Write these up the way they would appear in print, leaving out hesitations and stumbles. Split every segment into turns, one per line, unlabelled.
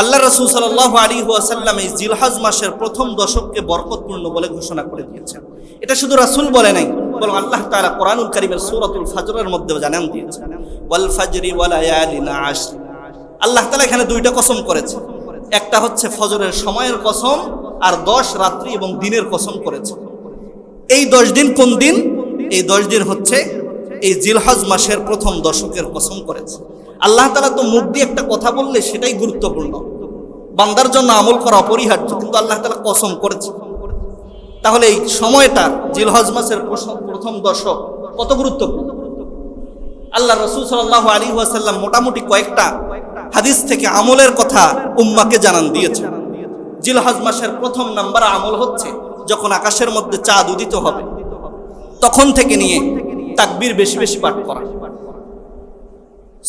আল্লাহ রাসূল সাল্লাল্লাহু আলাইহি ওয়াসাল্লাম এই জিলহজ মাসের প্রথম দশককে বরকতপূর্ণ বলে ঘোষণা করে দিয়েছেন। এটা শুধু রাসূল বলে নাই, বরং আল্লাহ তাআলা কোরআনুল কারীমের সূরাতুল ফাজরের মধ্যে জানান দিয়েছেন, ওয়াল ফাজরি ওয়া লায়ালিন আশর। আল্লাহ তাআলা এখানে দুইটা কসম করেছে, একটা হচ্ছে ফজরের সময়ের কসম, আর 10 রাত্রি এবং দিনের কসম করেছে। এই 10 দিন কোন দিন? এই 10 দিন হচ্ছে এই জিলহজ মাসের প্রথম দশকের কসম করেছে। আল্লাহ তাআলা তো মুখ দিয়ে একটা কথা বললে সেটাই গুরুত্বপূর্ণ, বান্দার জন্য আমল করা অপরিহার্য, কিন্তু আল্লাহ তাআলা কসম করেছে। তাহলে এই সময়টা জিলহজ মাসের প্রথম দশক কত গুরুত্বপূর্ণ। আল্লাহ রাসূল সাল্লাল্লাহু আলাইহি ওয়াসাল্লাম মোটামুটি কয়েকটা হাদিস থেকে আমলের কথা উম্মাহকে জানান দিয়েছেন। জিলহজ মাসের প্রথম নাম্বার আমল হচ্ছে যখন আকাশের মধ্যে চাঁদ উদিত হবে তখন থেকে নিয়ে তাকবীর বেশি বেশি পাঠ করা,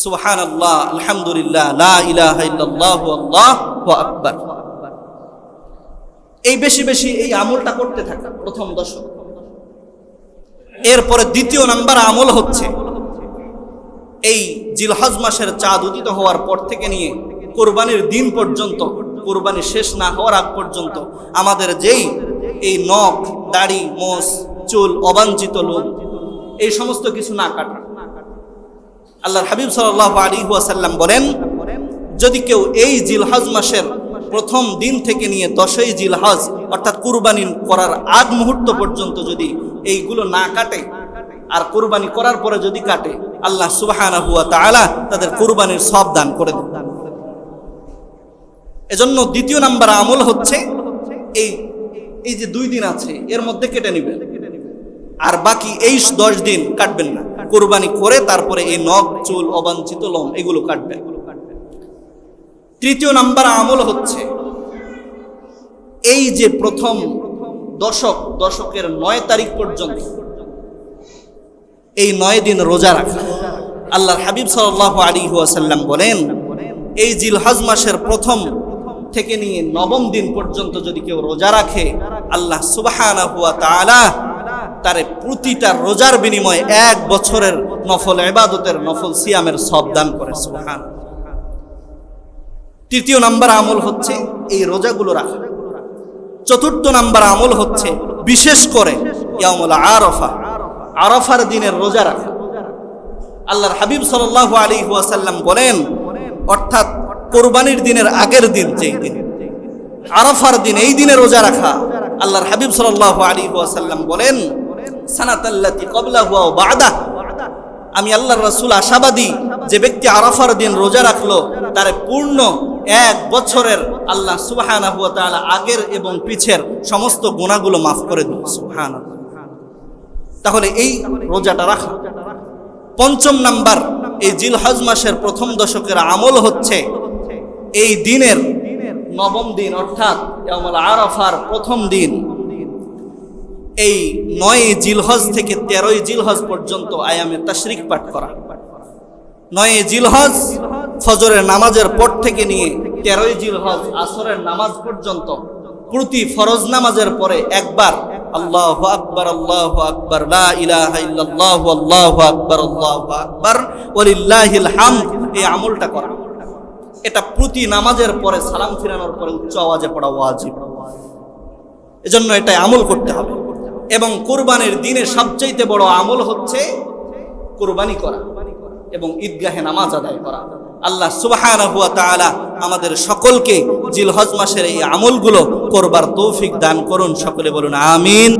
সুবহানাল্লাহ, আলহামদুলিল্লাহ, লা ইলাহা ইল্লাল্লাহু আল্লাহু আকবার। এই বেশি বেশি এই আমলটা করতে থাকা প্রথম দশক। এরপরে দ্বিতীয় নাম্বার আমল হচ্ছে এই জিলহজ মাসের চাঁদ উদিত হওয়ার পর থেকে নিয়ে কুরবানির দিন পর্যন্ত, কুরবানি শেষ না হওয়ার আগ পর্যন্ত আমাদের যেই এই নখ, দাড়ি, মোষ, চুল, অবাঞ্ছিত লোম, এই সমস্ত কিছু না কাটা। আল্লাহর হাবিব সাল্লাল্লাহু আলাইহি ওয়াসাল্লাম বলেন, যদি কেউ এই জিলহজ মাসের প্রথম দিন থেকে নিয়ে 10ই জিলহজ অর্থাৎ কুরবানি করার আগ মুহূর্ত পর্যন্ত যদি এইগুলো না কাটে আর কুরবানি করার পরে যদি কাটে, আল্লাহ সুবহানাহু ওয়া তাআলা তাদের কুরবানির সওয়াব দান করে দেন। এজন্য দ্বিতীয় নাম্বার আমল হচ্ছে এই যে 2 দিন আছে এর মধ্যে কেটে নেবেন, আর বাকি এই 10 দিন কাটবেন না। কুরবানি করে তারপরে এই নখ, চুল, অবাঞ্ছিত লোম এগুলো কাটবেন। তৃতীয় নাম্বার আমল হচ্ছে এই যে প্রথম দশকের 9 তারিখ পর্যন্ত এই 9 দিন রোজা রাখা। আল্লাহর হাবিব সাল্লাল্লাহু আলাইহি ওয়াসাল্লাম বলেন, এই জিলহজ মাসের প্রথম থেকে নিয়ে 9ম দিন পর্যন্ত যদি কেউ রোজা রাখে, আল্লাহ সুবহানাহু ওয়া তাআলা তারে প্রতিটা রোজার বিনিময়ে 1 বছরের নফল ইবাদতের, নফল সিয়ামের সওয়াব দান করে। সুবহানাল্লাহ। তৃতীয় নাম্বার আমল হচ্ছে এই রোজাগুলো রাখা। চতুর্থ নাম্বার আমল হচ্ছে বিশেষ করে ইয়াউমুল আরাফা, আরাফার দিনের রোজা রাখা। আল্লাহর হাবিব সাল্লাল্লাহু আলাইহি ওয়াসাল্লাম বলেন, অর্থাৎ কুরবানির দিনের আগের দিন, যেই দিন আরাফার দিন, এই দিনে রোজা রাখা। আল্লাহর হাবিব সাল্লাল্লাহু আলাইহি ওয়াসাল্লাম বলেন, সানাতাল্লাতি ক্বাবলাহু ওয়া বা'দাহু, আমি আল্লাহর রাসূল আশাবাদী যে ব্যক্তি আরাফার দিন রোজা রাখলো তার পূর্ণ 1 বছরের আল্লাহ সুবহানাহু ওয়া তাআলা আগের এবং পিছের সমস্ত গুনাহগুলো মাফ করে দেন। সুবহানাল্লাহ। তাহলে এই রোজাটা রাখা। পঞ্চম নাম্বার এই জিলহজ মাসের প্রথম দশকের আমল হচ্ছে এই দিনের 9ম দিন অর্থাৎ ইয়াউমুল আরাফার প্রথম দিন, এই 9 জিলহজ থেকে 13 জিলহজ পর্যন্ত আয়ামে তাশরিক পাঠ করা। 9 জিলহজ ফজরের নামাজের পর থেকে নিয়ে 13 জিলহজ আসরের নামাজ পর্যন্ত প্রতি ফরজ নামাজের পরে একবার আল্লাহু আকবার, আল্লাহু আকবার, লা ইলাহা ইল্লাল্লাহু, আল্লাহু আকবার, আল্লাহু আকবার, ওয়ালিল্লাহিল হামদ, এই আমলটা করা। এটা প্রতি নামাজের পরে সালাম ফিরানোর পরে উচ্চ আওয়াজে পড়া ওয়াজিব। এজন্য এটা আমল করতে হবে। এবং কুরবানির দিনে সবচেয়ে বড় আমল হচ্ছে কুরবানি করা এবং ঈদগাহে নামাজ আদায় করা। আল্লাহ সুবহানাহু ওয়া তাআলা আমাদের সকলকে জিলহজ মাসের এই আমলগুলো করবার তৌফিক দান করুন। সকলে বলুন আমিন।